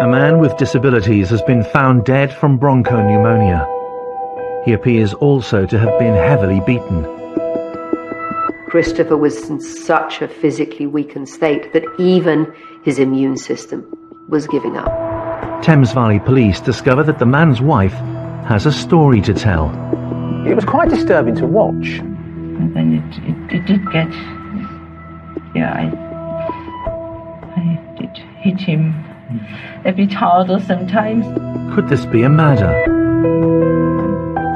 A man with disabilities has been found dead from bronchopneumonia. He appears also to have been heavily beaten. Christopher was in such a physically weakened state that even his immune system was giving up. Thames Valley Police discover that the man's wife has a story to tell. It was quite disturbing to watch. And then it did get, I did hit him a bit harder sometimes. Could this be a murder?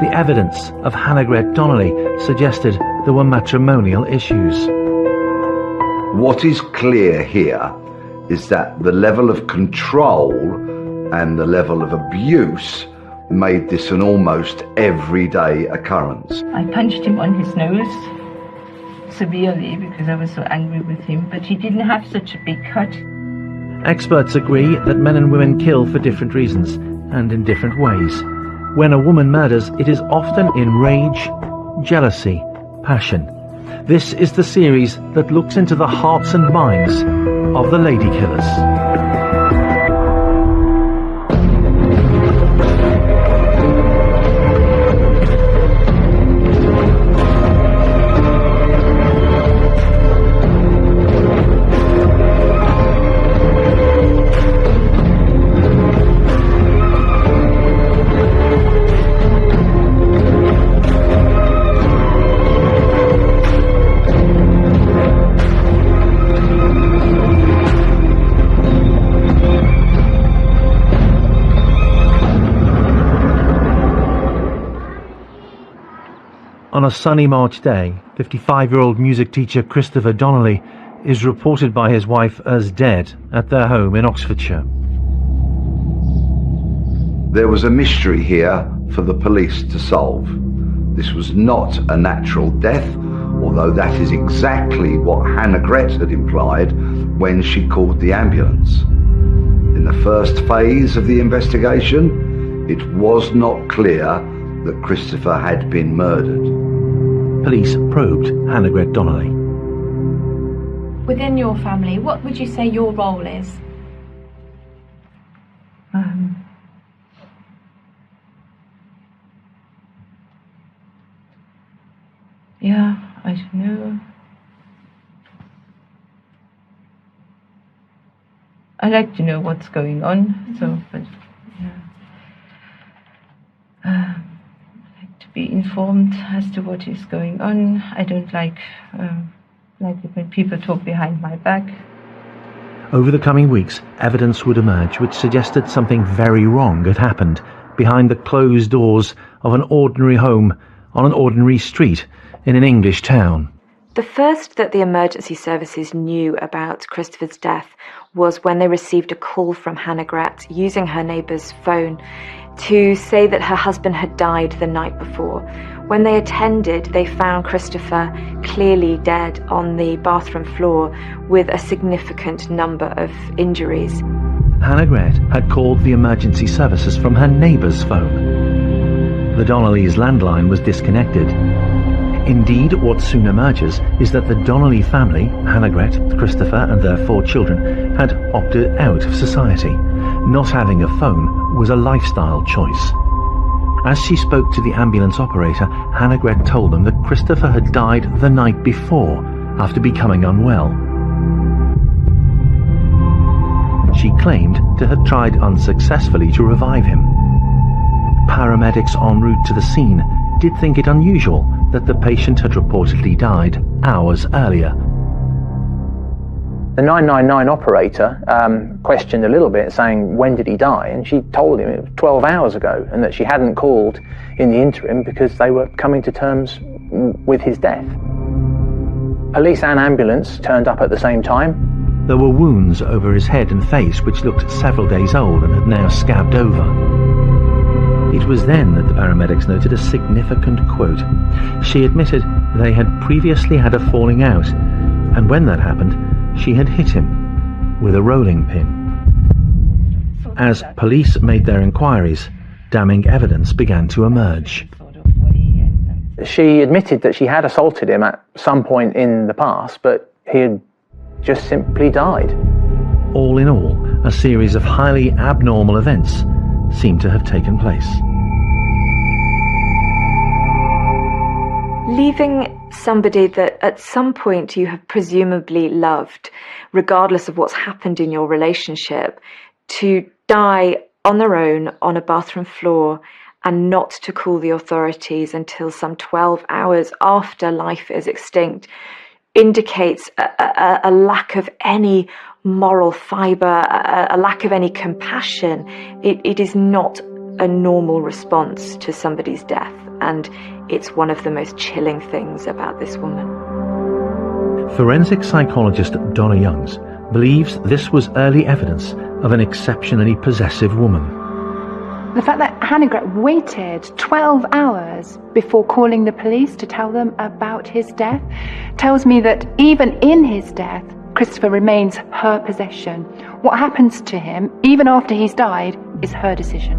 The evidence of Hannegret Donnelly suggested there were matrimonial issues. What is clear here is that the level of control and the level of abuse made this an almost everyday occurrence. I punched him on his nose severely because I was so angry with him, but he didn't have such a big cut. Experts agree that men and women kill for different reasons and in different ways. When a woman murders, it is often in rage, jealousy, passion. This is the series that looks into the hearts and minds of the lady killers. On a sunny March day, 55-year-old music teacher Christopher Donnelly is reported by his wife as dead at their home in Oxfordshire. There was a mystery here for the police to solve. This was not a natural death, although that is exactly what Hannegret had implied when she called the ambulance. In the first phase of the investigation, it was not clear that Christopher had been murdered. Police probed Hannegret Donnelly. Within your family, what would you say your role is? I don't know. I like to know what's going on, I like to be informed as to what is going on. I don't like it when people talk behind my back. Over the coming weeks, evidence would emerge which suggested something very wrong had happened behind the closed doors of an ordinary home on an ordinary street in an English town. The first that the emergency services knew about Christopher's death was when they received a call from Hannegret using her neighbour's phone to say that her husband had died the night before. When they attended, they found Christopher clearly dead on the bathroom floor with a significant number of injuries. Hannegret had called the emergency services from her neighbour's phone. The Donnellys' landline was disconnected. Indeed, what soon emerges is that the Donnelly family, Hannegret, Christopher and their 4 children, had opted out of society. Not having a phone was a lifestyle choice. As she spoke to the ambulance operator, Hannegret told them that Christopher had died the night before after becoming unwell. She claimed to have tried unsuccessfully to revive him. Paramedics en route to the scene did think it unusual that the patient had reportedly died hours earlier. The 999 operator questioned a little bit, saying, when did he die? And she told him it was 12 hours ago, and that she hadn't called in the interim because they were coming to terms with his death. Police and ambulance turned up at the same time. There were wounds over his head and face which looked several days old and had now scabbed over. It was then that the paramedics noted a significant quote. She admitted they had previously had a falling out, and when that happened, she had hit him with a rolling pin. As police made their inquiries, damning evidence began to emerge. She admitted that she had assaulted him at some point in the past, but he had just simply died. All in all, a series of highly abnormal events seem to have taken place. Leaving somebody that at some point you have presumably loved, regardless of what's happened in your relationship, to die on their own on a bathroom floor and not to call the authorities until some 12 hours after life is extinct indicates a lack of any moral fibre, a lack of any compassion. It is not a normal response to somebody's death, and it's one of the most chilling things about this woman. Forensic psychologist Donna Youngs believes this was early evidence of an exceptionally possessive woman. The fact that Hannegret waited 12 hours before calling the police to tell them about his death tells me that even in his death, Christopher remains her possession. What happens to him, even after he's died, is her decision.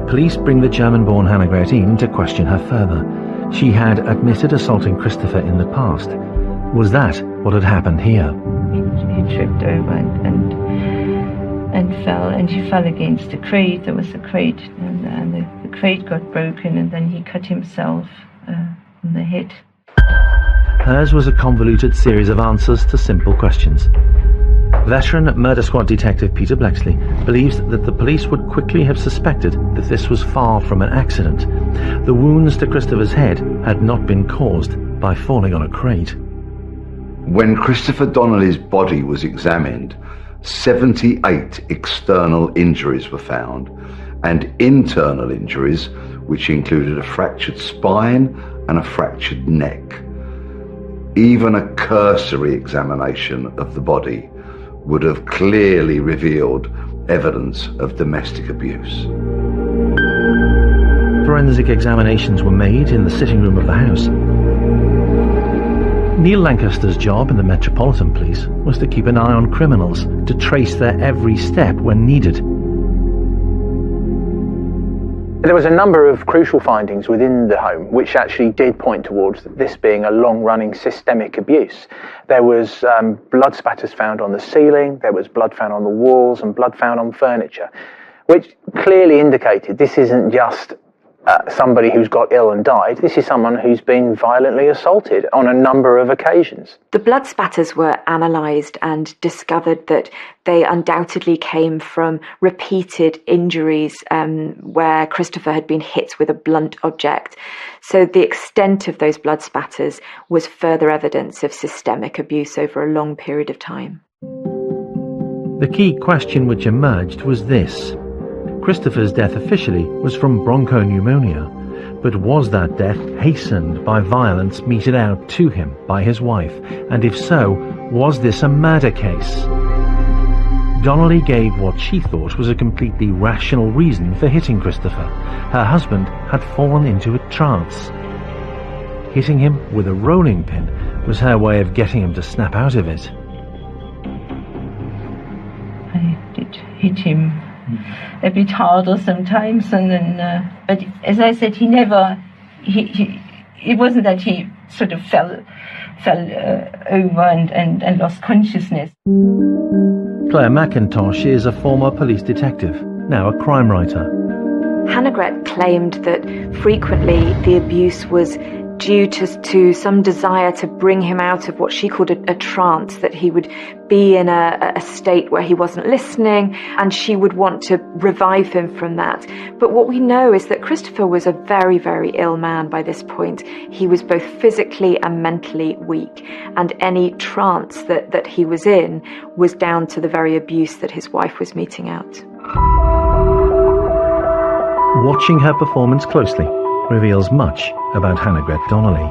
Police bring the German-born Hannegret in to question her further. She had admitted assaulting Christopher in the past. Was that what had happened here? He tripped over and fell, and he fell against a crate. There was a crate, and the crate got broken, and then he cut himself on the head. Hers was a convoluted series of answers to simple questions. Veteran murder squad detective Peter Blexley believes that the police would quickly have suspected that this was far from an accident. The wounds to Christopher's head had not been caused by falling on a crate. When Christopher Donnelly's body was examined, 78 external injuries were found, and internal injuries, which included a fractured spine and a fractured neck. Even a cursory examination of the body would have clearly revealed evidence of domestic abuse. Forensic examinations were made in the sitting room of the house. Neil Lancaster's job in the Metropolitan Police was to keep an eye on criminals, to trace their every step when needed. There was a number of crucial findings within the home which actually did point towards this being a long-running systemic abuse. There was blood spatters found on the ceiling, there was blood found on the walls and blood found on furniture, which clearly indicated this isn't just somebody who's got ill and died. This is someone who's been violently assaulted on a number of occasions. The blood spatters were analysed and discovered that they undoubtedly came from repeated injuries where Christopher had been hit with a blunt object. So the extent of those blood spatters was further evidence of systemic abuse over a long period of time. The key question which emerged was this. Christopher's death officially was from bronchopneumonia, but was that death hastened by violence meted out to him by his wife? And if so, was this a murder case? Donnelly gave what she thought was a completely rational reason for hitting Christopher. Her husband had fallen into a trance. Hitting him with a rolling pin was her way of getting him to snap out of it. I did hit him a bit harder sometimes, and then but as I said, it wasn't that he sort of fell over and lost consciousness. Claire McIntosh is a former police detective, now a crime writer. Hannegret claimed that frequently the abuse was due to some desire to bring him out of what she called a trance, that he would be in a state where he wasn't listening, and she would want to revive him from that. But what we know is that Christopher was a very, very ill man by this point. He was both physically and mentally weak, and any trance that he was in was down to the very abuse that his wife was meting out. Watching her performance closely reveals much about Hannegret Donnelly.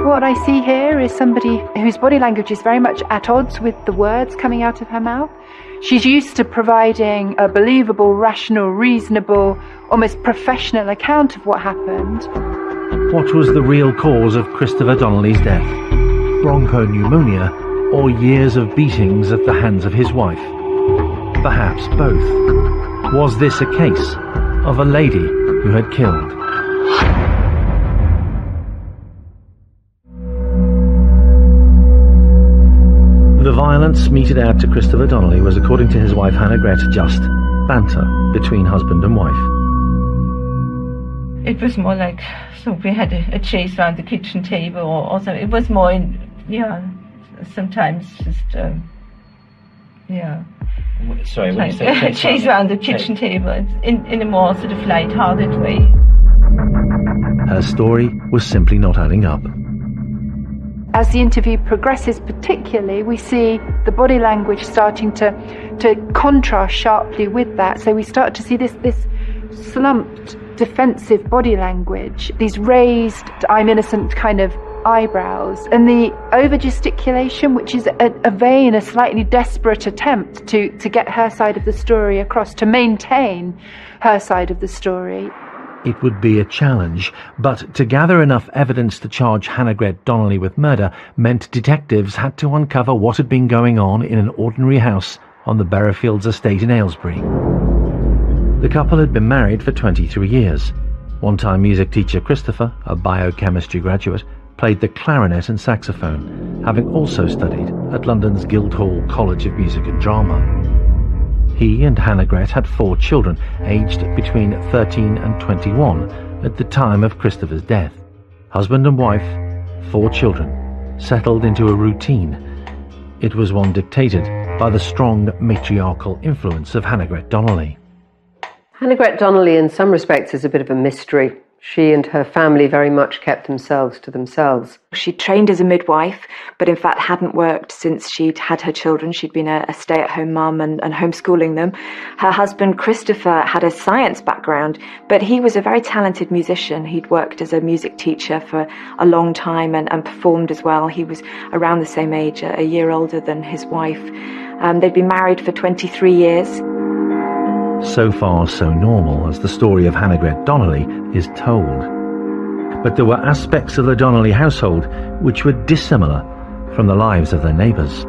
What I see here is somebody whose body language is very much at odds with the words coming out of her mouth. She's used to providing a believable, rational, reasonable, almost professional account of what happened. What was the real cause of Christopher Donnelly's death? Bronchopneumonia or years of beatings at the hands of his wife? Perhaps both. Was this a case of a lady who had killed? The violence violence meted out to Christopher Donnelly was, according to his wife Hannegret, just banter between husband and wife. It was more like, so we had a chase around the kitchen table, or something. It was more in, sometimes just, Sorry, when you say chase around the kitchen table, it's in a more sort of light-hearted way. Her story was simply not adding up. As the interview progresses particularly, we see the body language starting to contrast sharply with that. So we start to see this slumped, defensive body language, these raised, I'm innocent kind of eyebrows, and the over-gesticulation, which is a vain, a slightly desperate attempt to get her side of the story across, to maintain her side of the story. It would be a challenge, but to gather enough evidence to charge Hannegret Donnelly with murder meant detectives had to uncover what had been going on in an ordinary house on the Berrowfields estate in Aylesbury. The couple had been married for 23 years. One-time music teacher Christopher, a biochemistry graduate, played the clarinet and saxophone, having also studied at London's Guildhall College of Music and Drama. He and Hannegret had 4 children, aged between 13 and 21 at the time of Christopher's death. Husband and wife, 4 children, settled into a routine. It was one dictated by the strong matriarchal influence of Hannegret Donnelly. Hannegret Donnelly, in some respects, is a bit of a mystery. She and her family very much kept themselves to themselves. She trained as a midwife, but in fact hadn't worked since she'd had her children. She'd been a stay-at-home mum and homeschooling them. Her husband, Christopher, had a science background, but he was a very talented musician. He'd worked as a music teacher for a long time and performed as well. He was around the same age, a year older than his wife. They'd been married for 23 years. So far, so normal as the story of Hannegret Donnelly is told. But there were aspects of the Donnelly household which were dissimilar from the lives of their neighbours.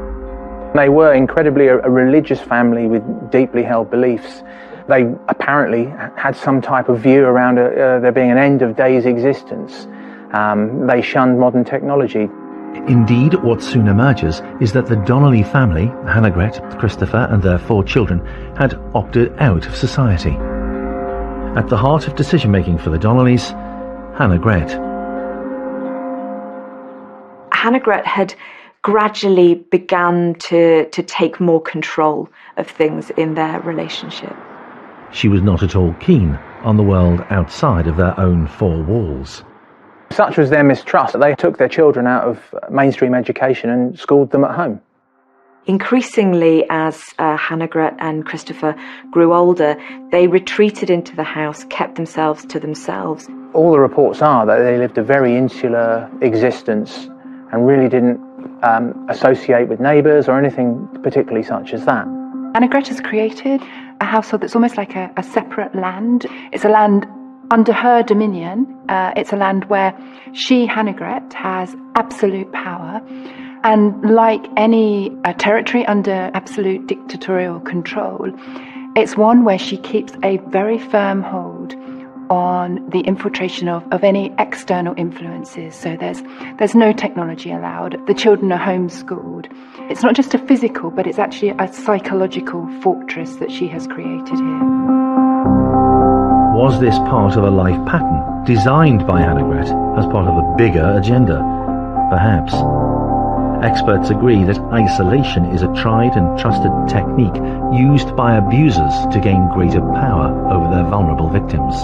They were incredibly a religious family with deeply held beliefs. They apparently had some type of view around there being an end of days existence. They shunned modern technology. Indeed, what soon emerges is that the Donnelly family, Hannegret, Christopher and their 4 children, had opted out of society. At the heart of decision-making for the Donnellys, Hannegret. Hannegret had gradually begun to take more control of things in their relationship. She was not at all keen on the world outside of their own 4 walls. Such was their mistrust that they took their children out of mainstream education and schooled them at home. Increasingly, as Hannegret and Christopher grew older, they retreated into the house, kept themselves to themselves. All the reports are that they lived a very insular existence and really didn't associate with neighbours or anything particularly such as that. Hannegret has created a household that's almost like a separate land. It's a land under her dominion. It's a land where she, Hannegret, has absolute power. And like any territory under absolute dictatorial control, it's one where she keeps a very firm hold on the infiltration of any external influences. So there's no technology allowed. The children are homeschooled. It's not just a physical, but it's actually a psychological fortress that she has created here. Was this part of a life pattern designed by Hannegret as part of a bigger agenda? Perhaps. Experts agree that isolation is a tried and trusted technique used by abusers to gain greater power over their vulnerable victims.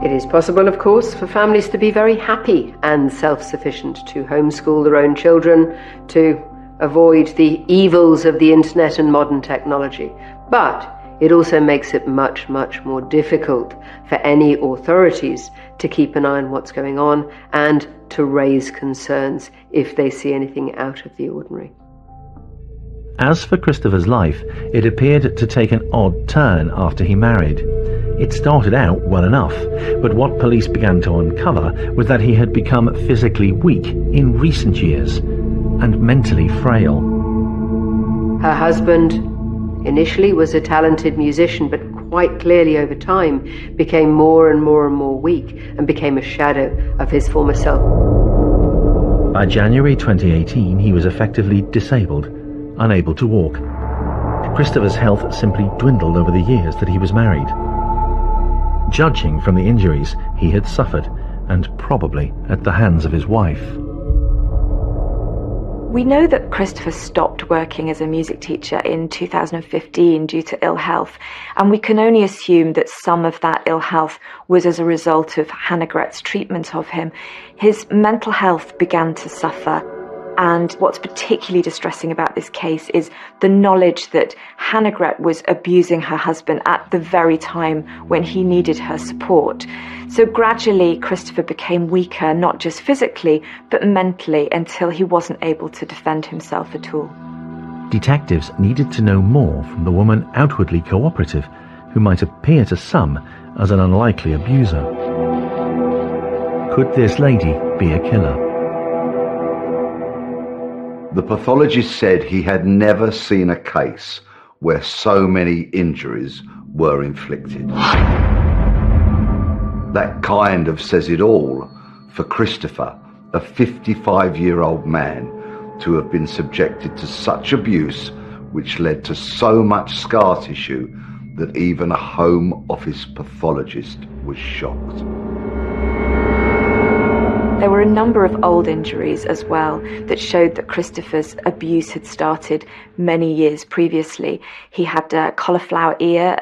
It is possible, of course, for families to be very happy and self-sufficient, to homeschool their own children, to avoid the evils of the internet and modern technology. But it also makes it much, much more difficult for any authorities to keep an eye on what's going on and to raise concerns if they see anything out of the ordinary. As for Christopher's life, it appeared to take an odd turn after he married. It started out well enough, but what police began to uncover was that he had become physically weak in recent years and mentally frail. Her husband initially was a talented musician, but quite clearly over time became more and more and more weak and became a shadow of his former self. By January 2018, he was effectively disabled, unable to walk. Christopher's health simply dwindled over the years that he was married. Judging from the injuries he had suffered, and probably at the hands of his wife. We know that Christopher stopped working as a music teacher in 2015 due to ill health, and we can only assume that some of that ill health was as a result of Hannegret's treatment of him. His mental health began to suffer, and what's particularly distressing about this case is the knowledge that Hannegret was abusing her husband at the very time when he needed her support. So gradually, Christopher became weaker, not just physically, but mentally, until he wasn't able to defend himself at all. Detectives needed to know more from the woman outwardly cooperative, who might appear to some as an unlikely abuser. Could this lady be a killer? The pathologist said he had never seen a case where so many injuries were inflicted. That kind of says it all for Christopher, a 55-year-old man, to have been subjected to such abuse which led to so much scar tissue that even a Home Office pathologist was shocked. There were a number of old injuries as well that showed that Christopher's abuse had started many years previously. He had a cauliflower ear,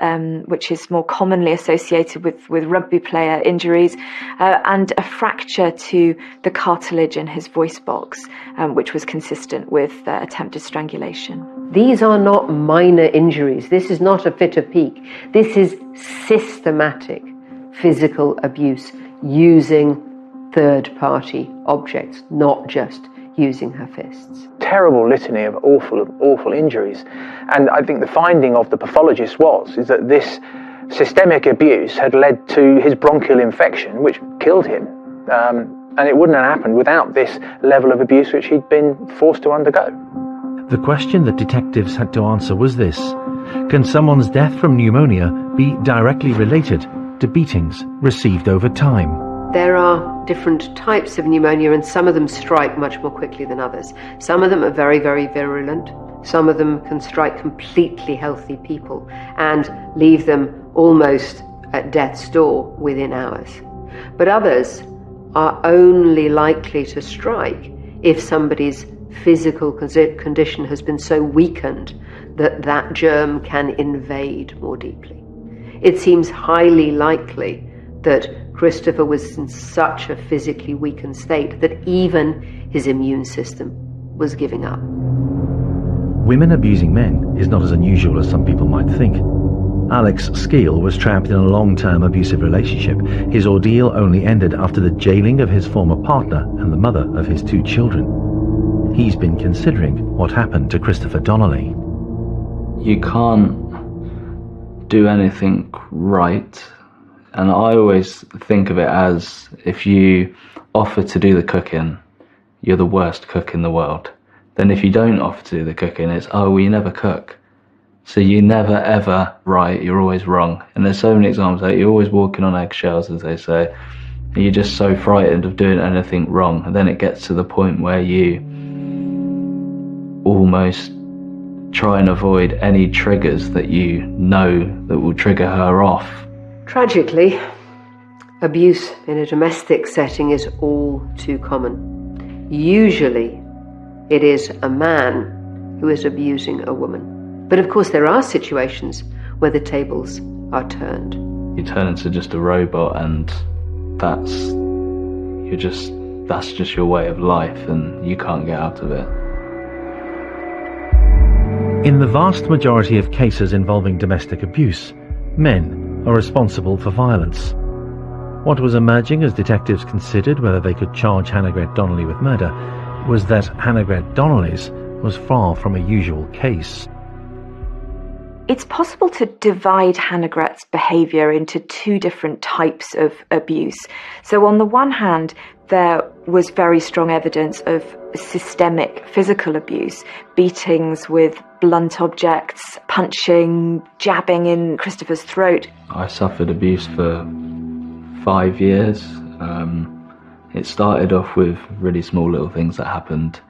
which is more commonly associated with rugby player injuries, and a fracture to the cartilage in his voice box, which was consistent with attempted strangulation. These are not minor injuries. This is not a fit of pique. This is systematic physical abuse using third-party objects, not just using her fists. Terrible litany of awful injuries. And I think the finding of the pathologist is that this systemic abuse had led to his bronchial infection, which killed him. And it wouldn't have happened without this level of abuse which he'd been forced to undergo. The question that detectives had to answer was this: can someone's death from pneumonia be directly related to beatings received over time? There are different types of pneumonia, and some of them strike much more quickly than others. Some of them are very, very virulent. Some of them can strike completely healthy people and leave them almost at death's door within hours. But others are only likely to strike if somebody's physical condition has been so weakened that that germ can invade more deeply. It seems highly likely that Christopher was in such a physically weakened state that even his immune system was giving up. Women abusing men is not as unusual as some people might think. Alex Skeel was trapped in a long-term abusive relationship. His ordeal only ended after the jailing of his former partner and the mother of his 2 children. He's been considering what happened to Christopher Donnelly. You can't do anything right. And I always think of it as, if you offer to do the cooking, you're the worst cook in the world. Then if you don't offer to do the cooking, it's, oh, well, you never cook. So you're never, ever right, you're always wrong. And there's so many examples that you're always walking on eggshells, as they say. And you're just so frightened of doing anything wrong. And then it gets to the point where you almost try and avoid any triggers that you know that will trigger her off. Tragically, abuse in a domestic setting is all too common. Usually, it is a man who is abusing a woman. But of course, there are situations where the tables are turned. You turn into just a robot, and that's just your way of life, and you can't get out of it. In the vast majority of cases involving domestic abuse, men are responsible for violence. What was emerging as detectives considered whether they could charge Hannegret Donnelly with murder was that Hannegret Donnelly's was far from a usual case. It's possible to divide Hannegret's behaviour into 2 different types of abuse. So on the one hand, there was very strong evidence of systemic physical abuse, beatings with blunt objects, punching, jabbing in Christopher's throat. I suffered abuse for 5 years. It started off with really small little things that happened,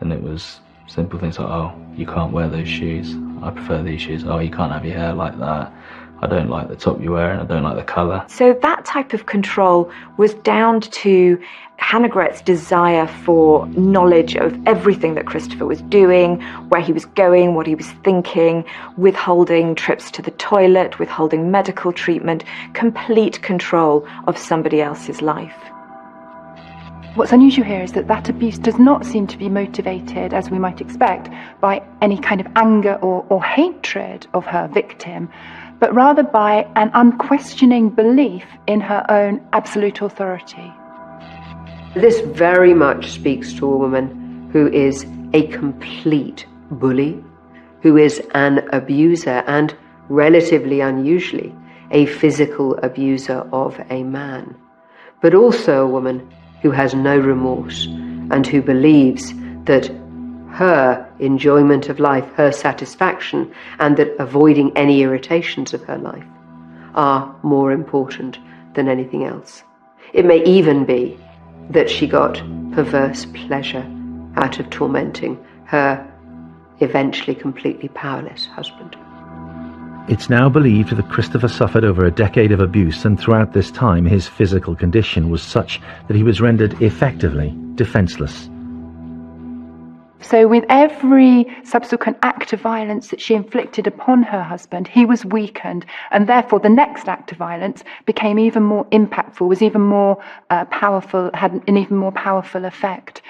and it was simple things like, oh, you can't wear those shoes, I prefer these shoes, oh, you can't have your hair like that, I don't like the top you're wearing, I don't like the colour. So that type of control was down to Hannegret's desire for knowledge of everything that Christopher was doing, where he was going, what he was thinking, withholding trips to the toilet, withholding medical treatment, complete control of somebody else's life. What's unusual here is that abuse does not seem to be motivated, as we might expect, by any kind of anger or hatred of her victim, but rather by an unquestioning belief in her own absolute authority. This very much speaks to a woman who is a complete bully, who is an abuser, and relatively unusually, a physical abuser of a man, but also a woman who has no remorse and who believes that her enjoyment of life, her satisfaction, and that avoiding any irritations of her life are more important than anything else. It may even be that she got perverse pleasure out of tormenting her eventually completely powerless husband. It's now believed that Christopher suffered over a decade of abuse, and throughout this time his physical condition was such that he was rendered effectively defenceless. So with every subsequent act of violence that she inflicted upon her husband, he was weakened, and therefore the next act of violence became even more impactful, was even more powerful, had an even more powerful effect.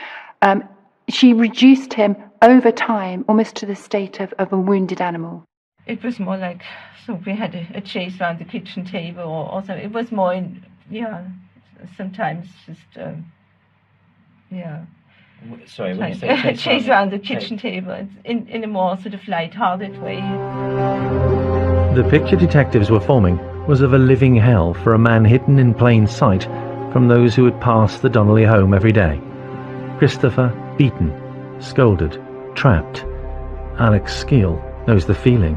She reduced him over time almost to the state of a wounded animal. It was more like, so we had a chase around the kitchen table, or something. It was more in, sometimes just, Sorry, when you say chase around the kitchen table, in a more sort of light-hearted way. The picture detectives were forming was of a living hell for a man hidden in plain sight from those who would pass the Donnelly home every day. Christopher beaten, scolded, trapped. Alex Skeel knows the feeling.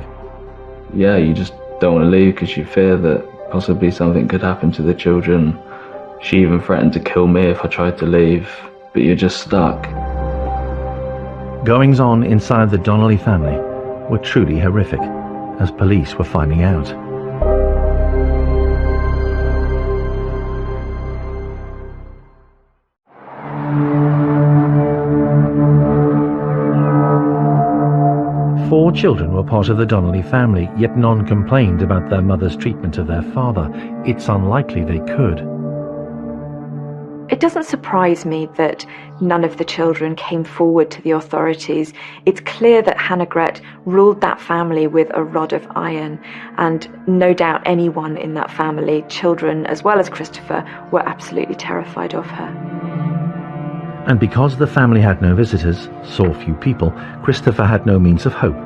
Yeah, you just don't want to leave because you fear that possibly something could happen to the children. She even threatened to kill me if I tried to leave, but you're just stuck. Goings on inside the Donnelly family were truly horrific, as police were finding out. Four children were part of the Donnelly family, yet none complained about their mother's treatment of their father. It's unlikely they could. It doesn't surprise me that none of the children came forward to the authorities. It's clear that Hannegret ruled that family with a rod of iron, and no doubt anyone in that family, children as well as Christopher, were absolutely terrified of her. And because the family had no visitors, saw few people, Christopher had no means of hope.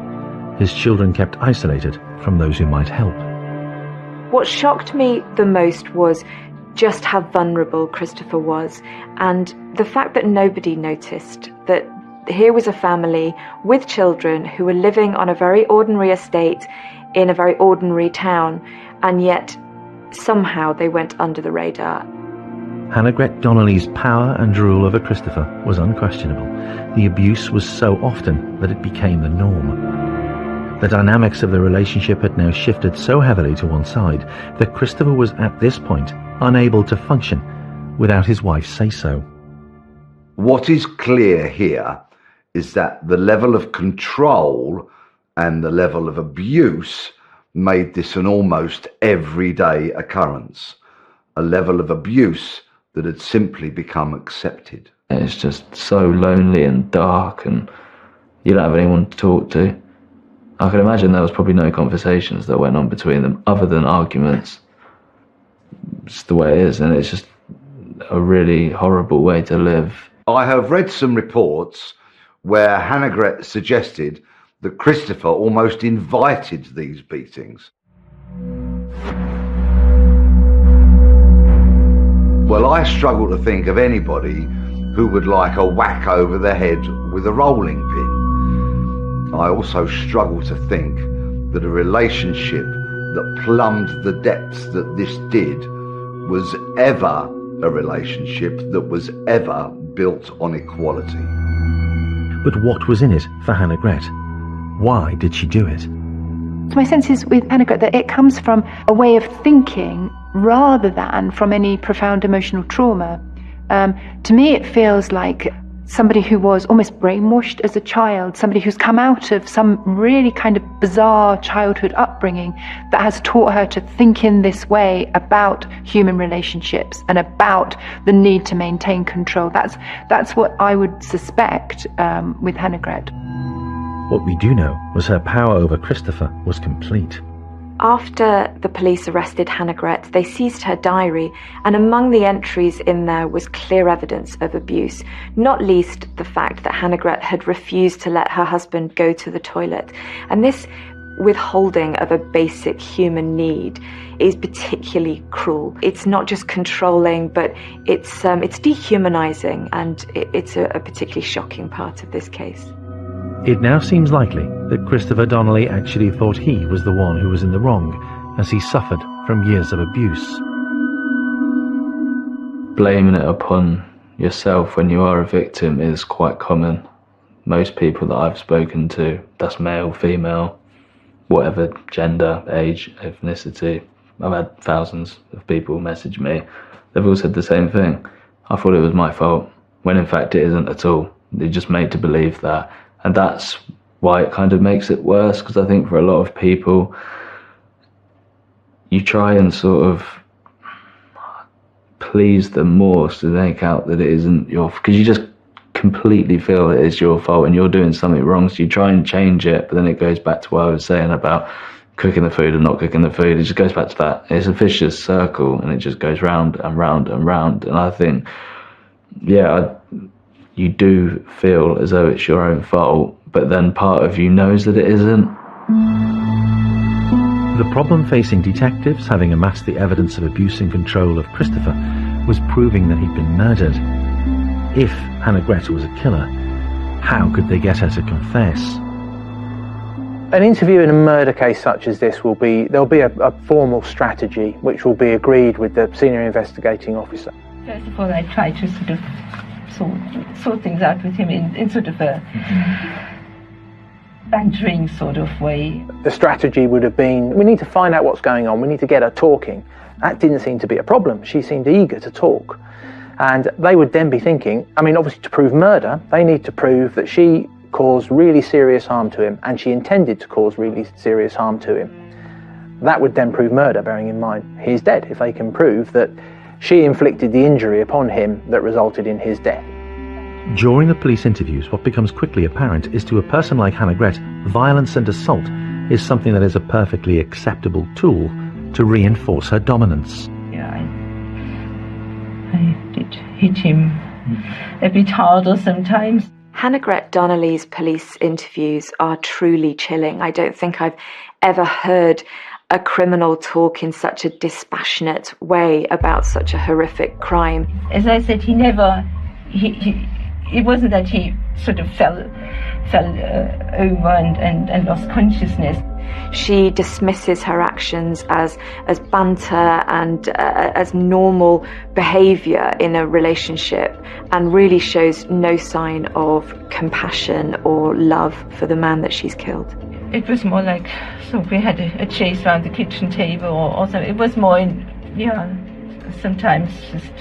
His children kept isolated from those who might help. What shocked me the most was just how vulnerable Christopher was, and the fact that nobody noticed that here was a family with children who were living on a very ordinary estate in a very ordinary town, and yet somehow they went under the radar. Hannegret Donnelly's power and rule over Christopher was unquestionable. The abuse was so often that it became the norm. The dynamics of the relationship had now shifted so heavily to one side that Christopher was at this point unable to function without his wife's say-so. What is clear here is that the level of control and the level of abuse made this an almost everyday occurrence, a level of abuse that had simply become accepted. It's just so lonely and dark, and you don't have anyone to talk to. I can imagine there was probably no conversations that went on between them other than arguments. It's the way it is, and it's just a really horrible way to live. I have read some reports where Hannegret suggested that Christopher almost invited these beatings. Well, I struggle to think of anybody who would like a whack over the head with a rolling pin. I also struggle to think that a relationship that plumbed the depths that this did was ever a relationship that was ever built on equality. But what was in it for Hannegret? Why did she do it? So my sense is with Hannegret that it comes from a way of thinking rather than from any profound emotional trauma. To me, it feels like somebody who was almost brainwashed as a child, somebody who's come out of some really kind of bizarre childhood upbringing that has taught her to think in this way about human relationships and about the need to maintain control. That's what I would suspect with Hannegret. What we do know was her power over Christopher was complete. After the police arrested Hannegret, they seized her diary, and among the entries in there was clear evidence of abuse, not least the fact that Hannegret had refused to let her husband go to the toilet. And this withholding of a basic human need is particularly cruel. It's not just controlling, but it's dehumanizing, and it's a particularly shocking part of this case. It now seems likely that Christopher Donnelly actually thought he was the one who was in the wrong, as he suffered from years of abuse. Blaming it upon yourself when you are a victim is quite common. Most people that I've spoken to, that's male, female, whatever gender, age, ethnicity, I've had thousands of people message me. They've all said the same thing. I thought it was my fault, when in fact it isn't at all. They're just made to believe that. And that's why it kind of makes it worse, because I think for a lot of people, you try and sort of please them more to make out that it isn't your, because you just completely feel it is your fault and you're doing something wrong, so you try and change it, but then it goes back to what I was saying about cooking the food and not cooking the food. It just goes back to that. It's a vicious circle, and it just goes round and round and round. And I think, you do feel as though it's your own fault, but then part of you knows that it isn't. The problem facing detectives, having amassed the evidence of abuse and control of Christopher, was proving that he'd been murdered. If Hannegret was a killer, how could they get her to confess? An interview in a murder case such as this there'll be a formal strategy which will be agreed with the senior investigating officer. First of all, I try to sort of sort things out with him in sort of a bantering sort of way. The strategy would have been, we need to find out what's going on, we need to get her talking. That didn't seem to be a problem. She seemed eager to talk. And they would then be thinking, obviously to prove murder, they need to prove that she caused really serious harm to him, and she intended to cause really serious harm to him. That would then prove murder, bearing in mind he's dead, if they can prove that she inflicted the injury upon him that resulted in his death. During the police interviews, what becomes quickly apparent is to a person like Hannegret, violence and assault is something that is a perfectly acceptable tool to reinforce her dominance. Yeah, I did hit him a bit harder sometimes. Hannegret Donnelly's police interviews are truly chilling. I don't think I've ever heard a criminal talk in such a dispassionate way about such a horrific crime. As I said, it wasn't that he sort of fell over and lost consciousness. She dismisses her actions as banter and as normal behaviour in a relationship, and really shows no sign of compassion or love for the man that she's killed. It was more like, so we had a chase around the kitchen table or something. It was more sometimes just,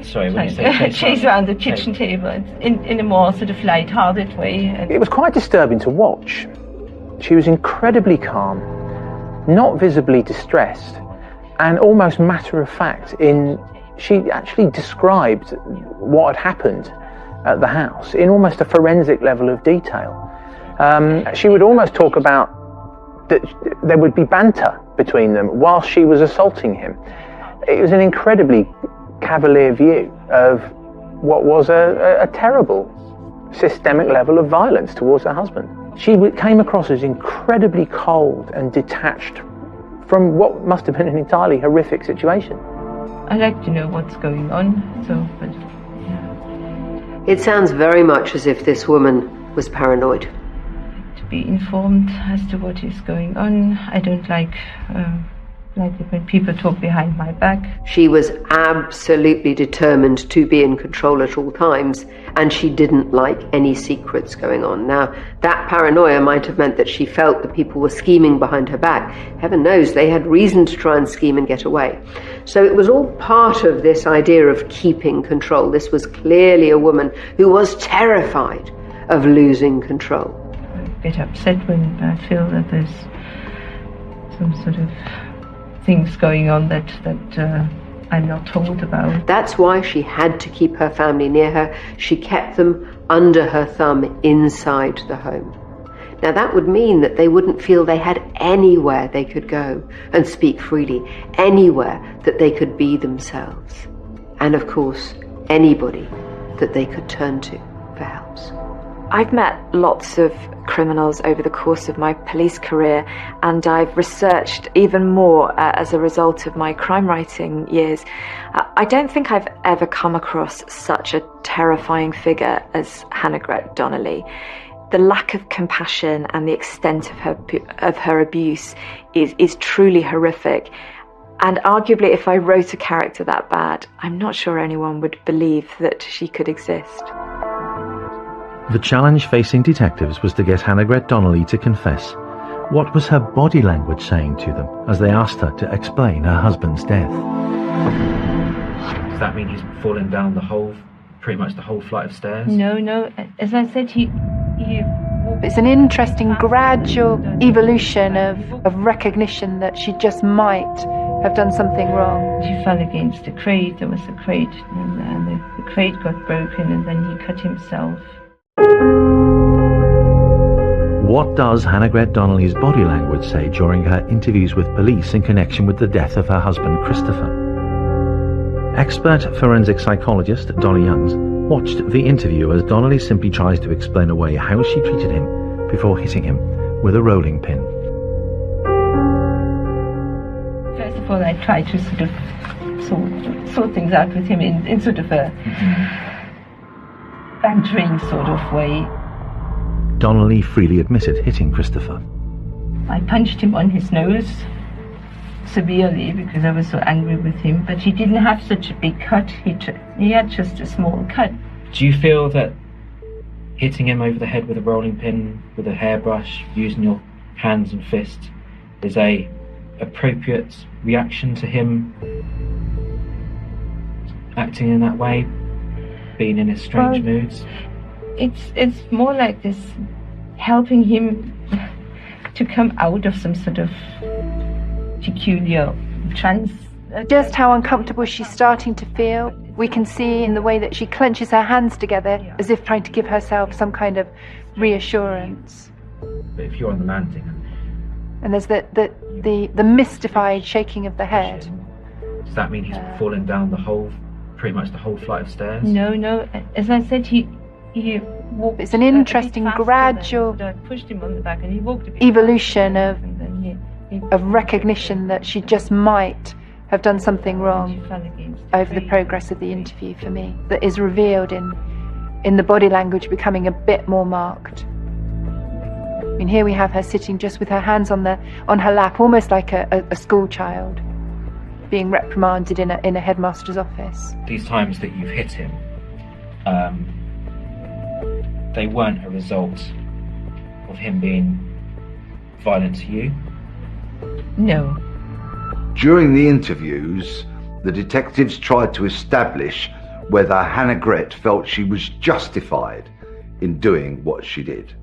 Sorry, when you say chase around the kitchen table in a more sort of light-hearted way. It was quite disturbing to watch. She was incredibly calm, not visibly distressed, and almost matter-of-fact she actually described what had happened at the house in almost a forensic level of detail. She would almost talk about that there would be banter between them while she was assaulting him. It was an incredibly cavalier view of what was a terrible systemic level of violence towards her husband. She came across as incredibly cold and detached from what must have been an entirely horrific situation. I like to know what's going on, It sounds very much as if this woman was paranoid. To be informed as to what is going on. I don't like like when people talk behind my back. She was absolutely determined to be in control at all times, and she didn't like any secrets going on. Now, that paranoia might have meant that she felt that people were scheming behind her back. Heaven knows they had reason to try and scheme and get away. So it was all part of this idea of keeping control. This was clearly a woman who was terrified of losing control. I get upset when I feel that there's some sort of things going on that I'm not told about. That's why she had to keep her family near her. She kept them under her thumb inside the home. Now that would mean that they wouldn't feel they had anywhere they could go and speak freely, anywhere that they could be themselves. And of course, anybody that they could turn to for help. I've met lots of criminals over the course of my police career, and I've researched even more as a result of my crime writing years. I don't think I've ever come across such a terrifying figure as Hannegret Donnelly. The lack of compassion and the extent of her abuse is truly horrific. And arguably, if I wrote a character that bad, I'm not sure anyone would believe that she could exist. The challenge facing detectives was to get Hannegret Donnelly to confess. What was her body language saying to them as they asked her to explain her husband's death? Does that mean he's fallen down pretty much the whole flight of stairs? No. As I said, he It's an interesting gradual evolution of recognition that she just might have done something wrong. She fell against the crate. There was a crate, and the crate got broken, and then he cut himself. What does Hannegret Donnelly's body language say during her interviews with police in connection with the death of her husband Christopher? Expert forensic psychologist Dolly Youngs watched the interview as Donnelly simply tries to explain away how she treated him before hitting him with a rolling pin. First of all, I tried to sort of sort things out with him in sort of a bantering sort of way. Donnelly freely admitted hitting Christopher. I punched him on his nose severely because I was so angry with him, but he didn't have such a big cut. He had just a small cut. Do you feel that hitting him over the head with a rolling pin, with a hairbrush, using your hands and fists, is a appropriate reaction to him acting in that way, being in his strange moods? It's more like this, helping him to come out of some sort of peculiar trance. Just how uncomfortable she's starting to feel, we can see in the way that she clenches her hands together as if trying to give herself some kind of reassurance. But if you're on the landing, and there's the mystified shaking of the head. does that mean he's fallen down pretty much the whole flight of stairs? No. As I said, he walked. It's an interesting gradual I pushed him on the back, and he walked a bit evolution faster, and then of recognition that she just might have done something wrong over the progress of the interview for me, that is revealed in the body language becoming a bit more marked. I mean, here we have her sitting just with her hands on her lap, almost like a school child being reprimanded in a headmaster's office. These times that you've hit him, they weren't a result of him being violent to you? No. During the interviews, the detectives tried to establish whether Hannegret felt she was justified in doing what she did.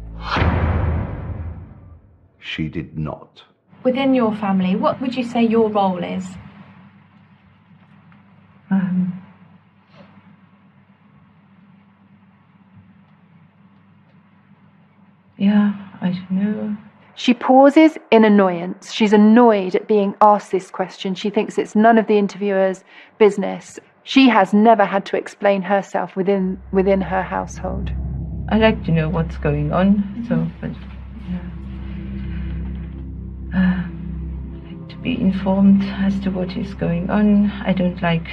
She did not. Within your family, what would you say your role is? I don't know. She pauses in annoyance. She's annoyed at being asked this question. She thinks it's none of the interviewer's business. She has never had to explain herself within her household. I like to know what's going on, but I like to be informed as to what is going on. I don't like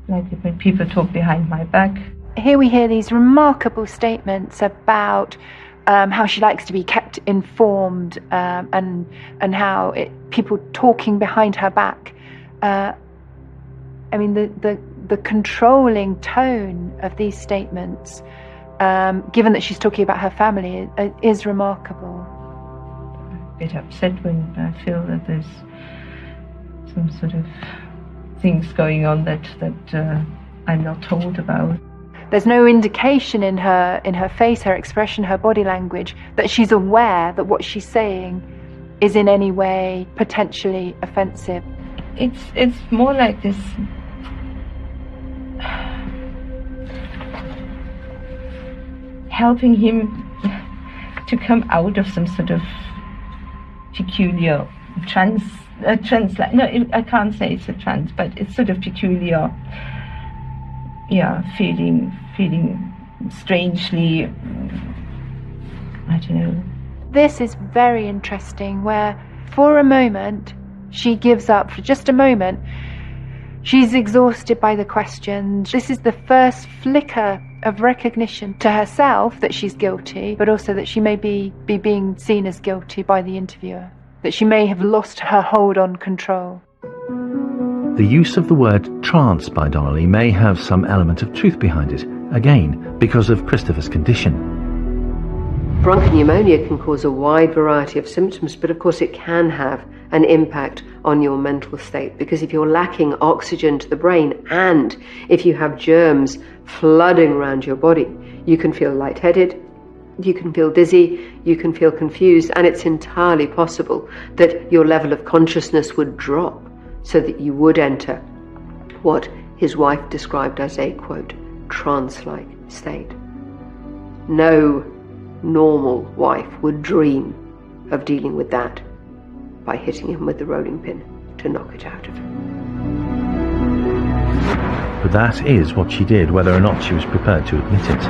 it when people talk behind my back. Here we hear these remarkable statements about how she likes to be kept informed, and how people talking behind her back. I mean, the controlling tone of these statements, given that she's talking about her family, is remarkable. I'm a bit upset when I feel that there's some sort of things going on that I'm not told about. There's no indication in her face, her expression, her body language that she's aware that what she's saying is in any way potentially offensive. It's more like this helping him to come out of some sort of peculiar I can't say it's a trance, but it's sort of peculiar, feeling strangely, I don't know. This is very interesting, where for a moment she gives up. For just a moment, she's exhausted by the questions. This is the first flicker of recognition to herself that she's guilty, but also that she may be being seen as guilty by the interviewer, that she may have lost her hold on control. The use of the word trance by Donnelly may have some element of truth behind it, again, because of Christopher's condition. Bronchopneumonia can cause a wide variety of symptoms, but of course it can have an impact on your mental state, because if you're lacking oxygen to the brain and if you have germs flooding around your body, you can feel lightheaded, you can feel dizzy, you can feel confused, and it's entirely possible that your level of consciousness would drop so that you would enter what his wife described as a, quote, trance-like state. No normal wife would dream of dealing with that by hitting him with the rolling pin to knock it out of him. But that is what she did, whether or not she was prepared to admit it.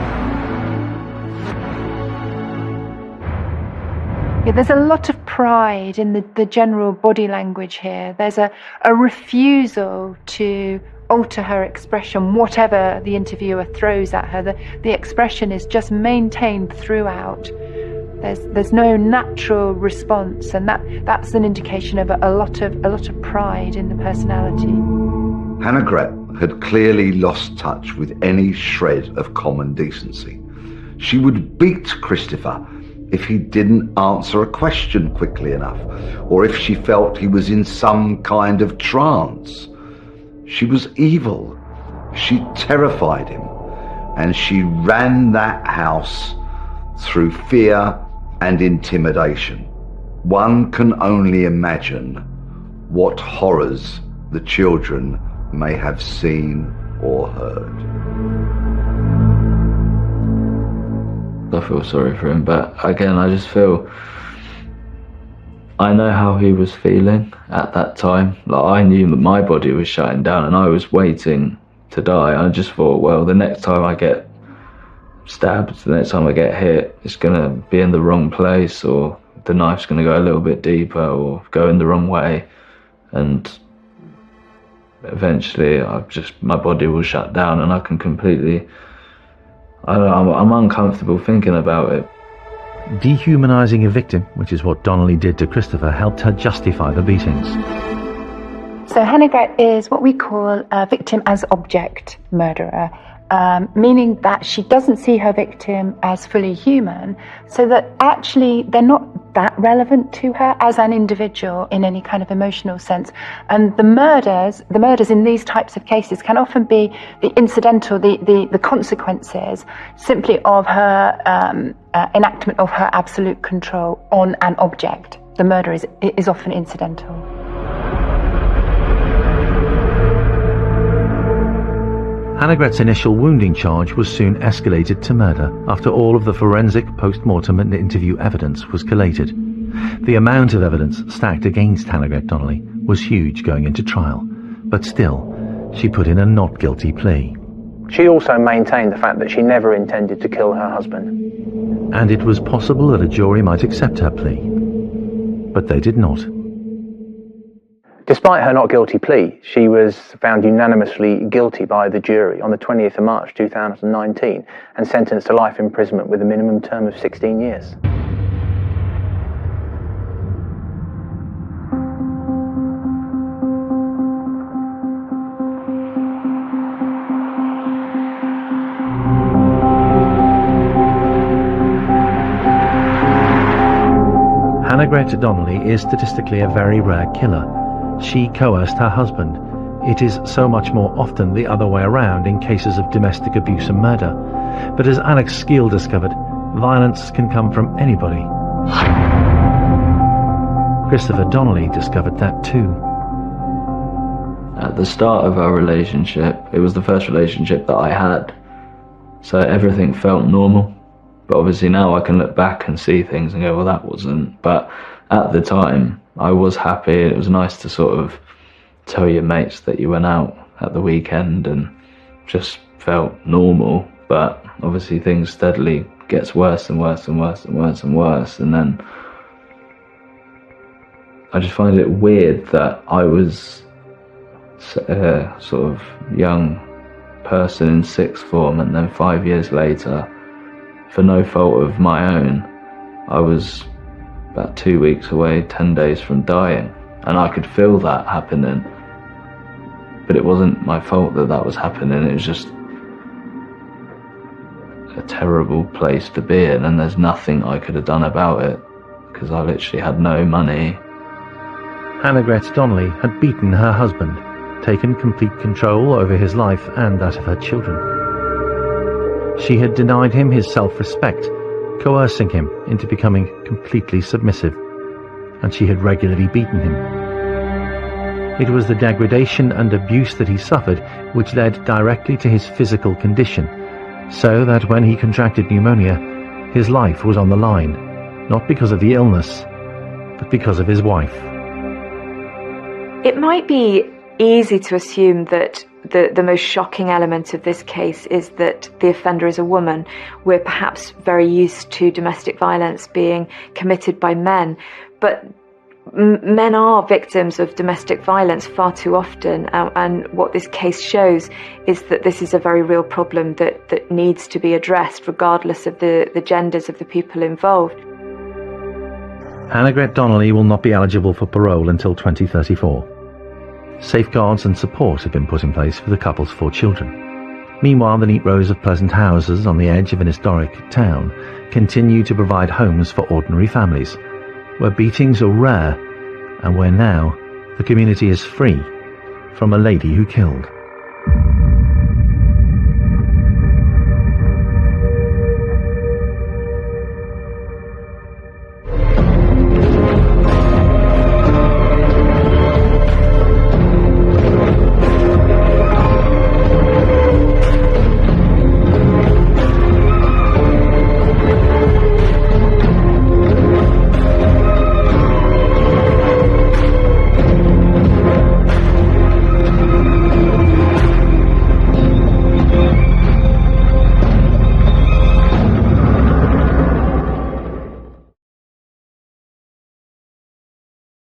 Yeah, there's a lot of pride in the general body language here. There's a refusal to alter her expression, whatever the interviewer throws at her. The expression is just maintained throughout. There's no natural response, and that's an indication of a lot of pride in the personality. Hannegret had clearly lost touch with any shred of common decency. She would beat Christopher if he didn't answer a question quickly enough, or if she felt he was in some kind of trance. She was evil. She terrified him, and she ran that house through fear and intimidation. One can only imagine what horrors the children may have seen or heard. I feel sorry for him, but again, I just feel I know how he was feeling at that time. Like, I knew that my body was shutting down and I was waiting to die. I just thought, well, the next time I get stabbed, the next time I get hit, it's going to be in the wrong place, or the knife's going to go a little bit deeper or go in the wrong way, and eventually my body will shut down and I can completely, I don't know, I'm uncomfortable thinking about it. Dehumanizing a victim, which is what Donnelly did to Christopher, helped her justify the beatings. So Hannegret is what we call a victim as object murderer, meaning that she doesn't see her victim as fully human, so that actually they're not that relevant to her as an individual in any kind of emotional sense. And the murders in these types of cases can often be the incidental, the consequences simply of her enactment of her absolute control on an object. The murder is often incidental. Hannegret's initial wounding charge was soon escalated to murder after all of the forensic post-mortem and interview evidence was collated. The amount of evidence stacked against Hannegret Donnelly was huge going into trial, but still, she put in a not guilty plea. She also maintained the fact that she never intended to kill her husband. And it was possible that a jury might accept her plea, but they did not. Despite her not guilty plea, she was found unanimously guilty by the jury on the 20th of March 2019 and sentenced to life imprisonment with a minimum term of 16 years. Hannegret Donnelly is statistically a very rare killer. She coerced her husband. It is so much more often the other way around in cases of domestic abuse and murder. But as Alex Skeel discovered, violence can come from anybody. Christopher Donnelly discovered that too. At the start of our relationship, it was the first relationship that I had, so everything felt normal. But obviously now I can look back and see things and go, well, that wasn't. But at the time, I was happy. It was nice to sort of tell your mates that you went out at the weekend and just felt normal. But obviously things steadily gets worse and worse and worse and worse and worse. And then I just find it weird that I was a sort of young person in sixth form, and then 5 years later, for no fault of my own, I was about 2 weeks away, 10 days from dying. And I could feel that happening. But it wasn't my fault that that was happening. It was just a terrible place to be in, and there's nothing I could have done about it, because I literally had no money. Hannegret Donnelly had beaten her husband, taken complete control over his life and that of her children. She had denied him his self-respect, coercing him into becoming completely submissive, and she had regularly beaten him. It was the degradation and abuse that he suffered which led directly to his physical condition, so that when he contracted pneumonia, his life was on the line, not because of the illness, but because of his wife. It might be easy to assume that the most shocking element of this case is that the offender is a woman. We're perhaps very used to domestic violence being committed by men, but men are victims of domestic violence far too often, and what this case shows is that this is a very real problem that needs to be addressed regardless of the genders of the people involved. Hannegret Donnelly will not be eligible for parole until 2034. Safeguards and support have been put in place for the couple's 4 children. Meanwhile, the neat rows of pleasant houses on the edge of an historic town continue to provide homes for ordinary families, where beatings are rare and where now the community is free from a lady who killed.